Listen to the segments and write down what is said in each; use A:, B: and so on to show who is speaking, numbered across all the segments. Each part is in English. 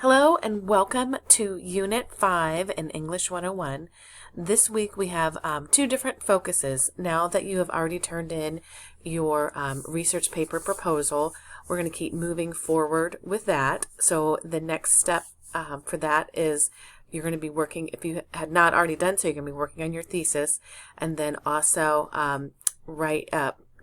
A: Hello and welcome to Unit 5 in English 101. This week we have two different focuses. Now that you have already turned in your research paper proposal, we're going to keep moving forward with that. So the next step for that is you're going to be working, if you had not already done so, you're going to be working on your thesis and then also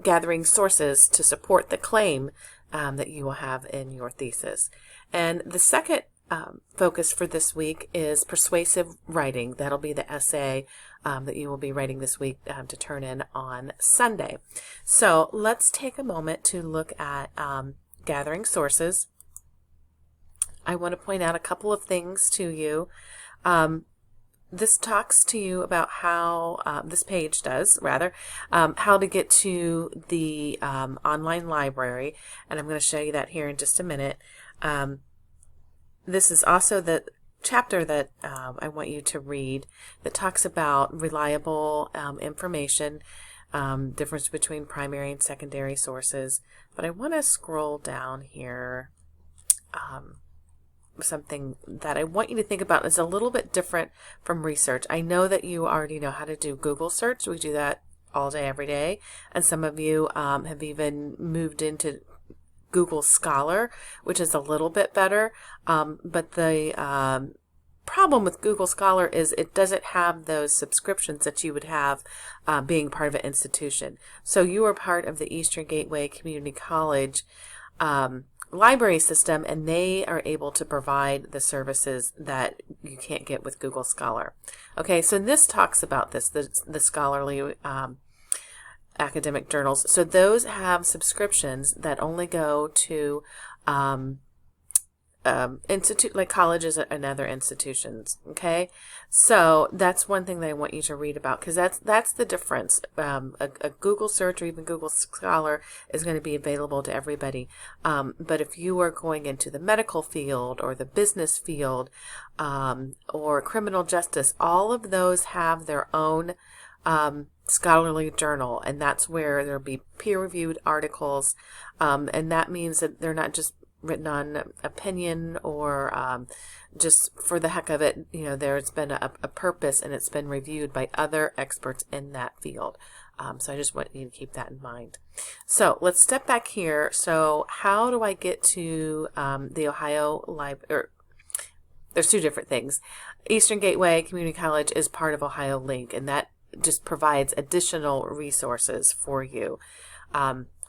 A: gathering sources to support the claim that you will have in your thesis. And the second focus for this week is persuasive writing. That'll be the essay that you will be writing this week to turn in on Sunday. So let's take a moment to look at gathering sources. I want to point out a couple of things to you. This talks to you about how, this page does, rather, how to get to the online library, and I'm going to show you that here in just a minute. This is also the chapter that I want you to read that talks about reliable information, difference between primary and secondary sources. But I want to scroll down here. Something that I want you to think about is a little bit different from research. I know that you already know how to do Google search. We do that all day, every day. And some of you have even moved into Google Scholar, which is a little bit better. But the problem with Google Scholar is it doesn't have those subscriptions that you would have being part of an institution. So you are part of the Eastern Gateway Community College library system, and they are able to provide the services that you can't get with Google Scholar. Okay, so this talks about this, the scholarly academic journals. So those have subscriptions that only go to like colleges and other institutions. Okay, so that's one thing that I want you to read about, because that's the difference. A Google search or even Google Scholar is going to be available to everybody, but if you are going into the medical field or the business field or criminal justice, all of those have their own scholarly journal, and that's where there'll be peer-reviewed articles, and that means that they're not just written on opinion or just for the heck of it. You know, there's been a purpose, and it's been reviewed by other experts in that field. So I just want you to keep that in mind. So let's step back here. So how do I get to the Ohio Library? There's two different things. Eastern Gateway Community College is part of Ohio Link, and that just provides additional resources for you.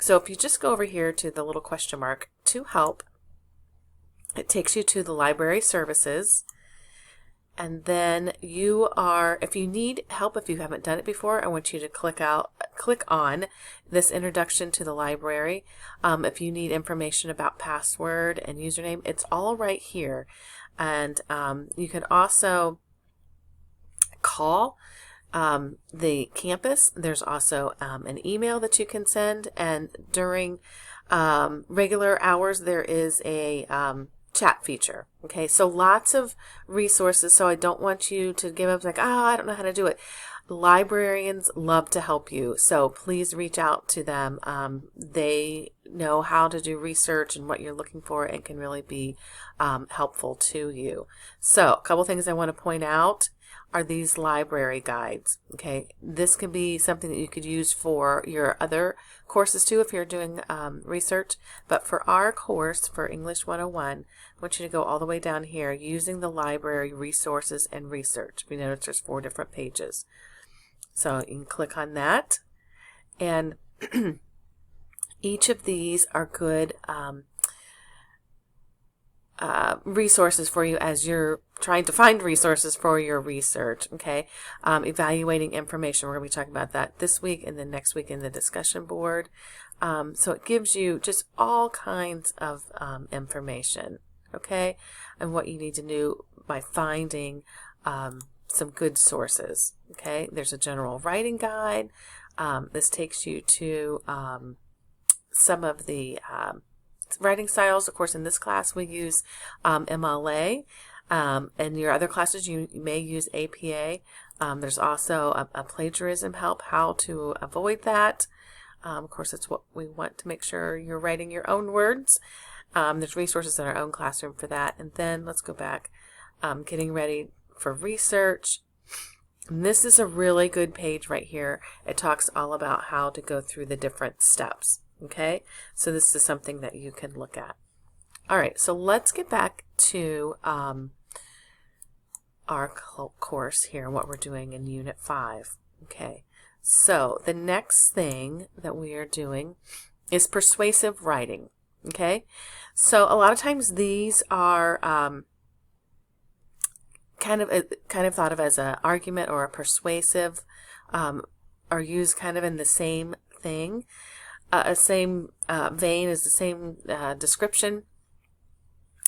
A: So if you just go over here to the little question mark to help, it takes you to the library services. And then you are, if you need help, if you haven't done it before, I want you to click on this introduction to the library. If you need information about password and username, it's all right here. And you can also call the campus. There's also an email that you can send, and during regular hours there is a chat feature. Okay, so lots of resources. So I don't want you to give up like, I don't know how to do it. Librarians love to help you, so please reach out to them. They know how to do research and what you're looking for, and can really be helpful to you. So a couple things I want to point out are these library guides. Okay, this can be something that you could use for your other courses too if you're doing research, but for our course for English 101, I want you to go all the way down here, using the library resources and research. We notice there's 4 different pages, so you can click on that, and each of these are good resources for you as you're trying to find resources for your research. Okay, evaluating information, we're going to be talking about that this week and then next week in the discussion board. So it gives you just all kinds of information, okay, and what you need to do by finding some good sources. Okay, there's a general writing guide. This takes you to some of the writing styles. Of course, in this class we use MLA. In your other classes you may use APA. There's also a plagiarism help, how to avoid that. Of course, it's what we want to make sure you're writing your own words. There's resources in our own classroom for that. And then let's go back, getting ready for research. And this is a really good page right here. It talks all about how to go through the different steps. Okay, so this is something that you can look at. All right, so let's get back to our course here, what we're doing in Unit 5. Okay, so the next thing that we are doing is persuasive writing. Okay, so a lot of times these are kind of thought of as an argument or a persuasive, are used kind of in the same thing, same vein as the same description.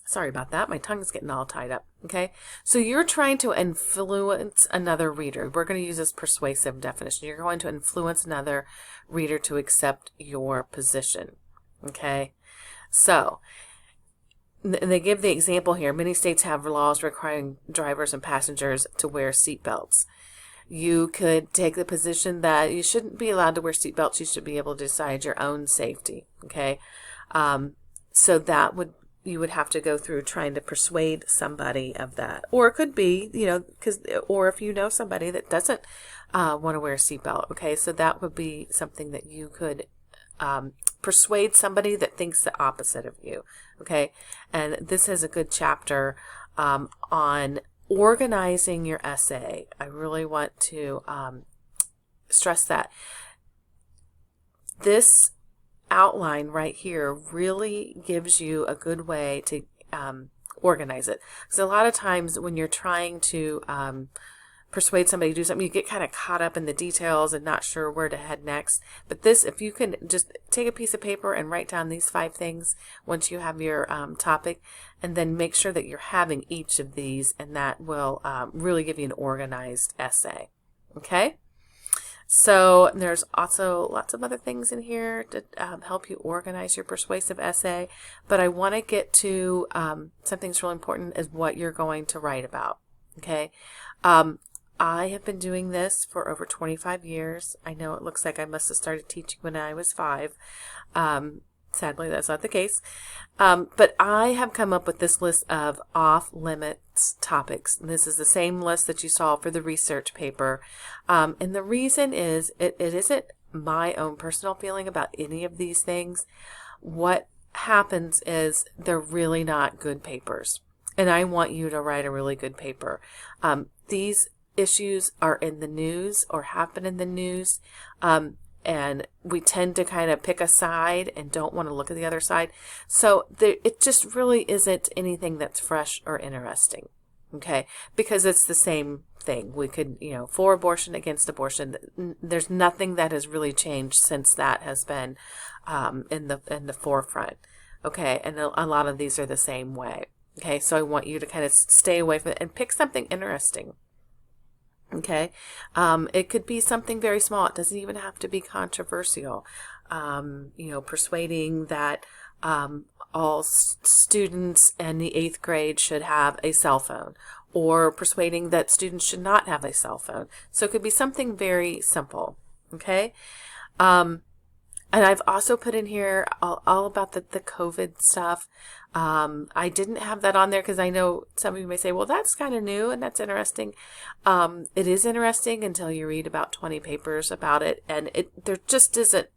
A: Sorry about that. My tongue's getting all tied up. Okay, so you're trying to influence another reader. We're going to use this persuasive definition. You're going to influence another reader to accept your position. Okay, so they give the example here. Many states have laws requiring drivers and passengers to wear seatbelts. You could take the position that you shouldn't be allowed to wear seatbelts. You should be able to decide your own safety. Okay, so that would, you would have to go through trying to persuade somebody of that. Or it could be, or if you know somebody that doesn't want to wear a seatbelt. Okay, so that would be something that you could persuade somebody that thinks the opposite of you. Okay, and this is a good chapter on organizing your essay. I really want to stress that. This outline right here really gives you a good way to organize it. Because a lot of times when you're trying to persuade somebody to do something, you get kind of caught up in the details and not sure where to head next. But this, if you can just take a piece of paper and write down these 5 things once you have your topic, and then make sure that you're having each of these, and that will really give you an organized essay. Okay? So there's also lots of other things in here to help you organize your persuasive essay, but I want to get to something that's really important, is what you're going to write about. Okay, I have been doing this for over 25 years. I know it looks like I must have started teaching when I was 5. Sadly, that's not the case. But I have come up with this list of off-limits topics. And this is the same list that you saw for the research paper. And the reason is it isn't my own personal feeling about any of these things. What happens is they're really not good papers. And I want you to write a really good paper. These issues are in the news or have been in the news. And we tend to kind of pick a side and don't want to look at the other side. So it just really isn't anything that's fresh or interesting, okay? Because it's the same thing. We could, for abortion, against abortion. There's nothing that has really changed since that has been in the forefront, okay? And a lot of these are the same way, okay? So I want you to kind of stay away from it and pick something interesting. Okay, it could be something very small. It doesn't even have to be controversial. Persuading that all students in the 8th grade should have a cell phone, or persuading that students should not have a cell phone. So it could be something very simple. Okay, and I've also put in here all about the COVID stuff. I didn't have that on there because I know some of you may say, well, that's kind of new and that's interesting. It is interesting until you read about 20 papers about it, and there just isn't,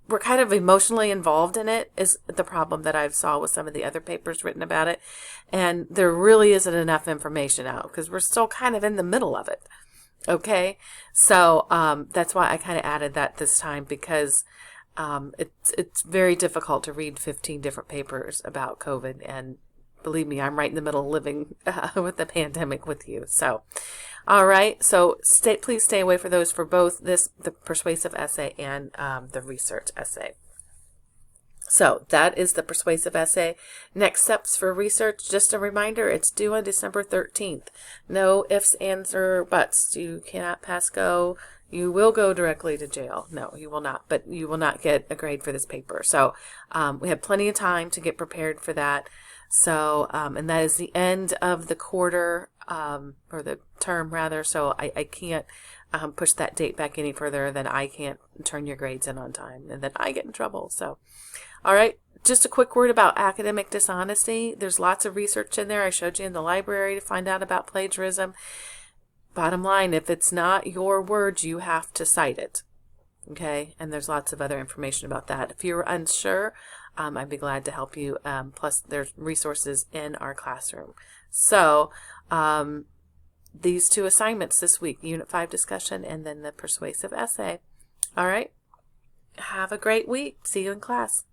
A: we're kind of emotionally involved in it, is the problem that I've saw with some of the other papers written about it. And there really isn't enough information out because we're still kind of in the middle of it. Okay, so that's why I kind of added that this time, because it's very difficult to read 15 different papers about COVID, and believe me, I'm right in the middle of living with the pandemic with you. So, all right, so please stay away from those for both the persuasive essay and the research essay. So that is the persuasive essay. Next steps for research, just a reminder, it's due on December 13th. No ifs, ands, or buts. You cannot pass go. You will go directly to jail. No, you will not, but you will not get a grade for this paper. So we have plenty of time to get prepared for that. So, and that is the end of the quarter, or the term rather, so I can't push that date back any further. Then I can't turn your grades in on time, and then I get in trouble. So, all right, just a quick word about academic dishonesty. There's lots of research in there. I showed you in the library to find out about plagiarism. Bottom line, if it's not your words, you have to cite it. Okay, and there's lots of other information about that. If you're unsure, I'd be glad to help you. Plus, there's resources in our classroom. So, these two assignments this week, Unit 5 discussion and then the persuasive essay. All right, have a great week. See you in class.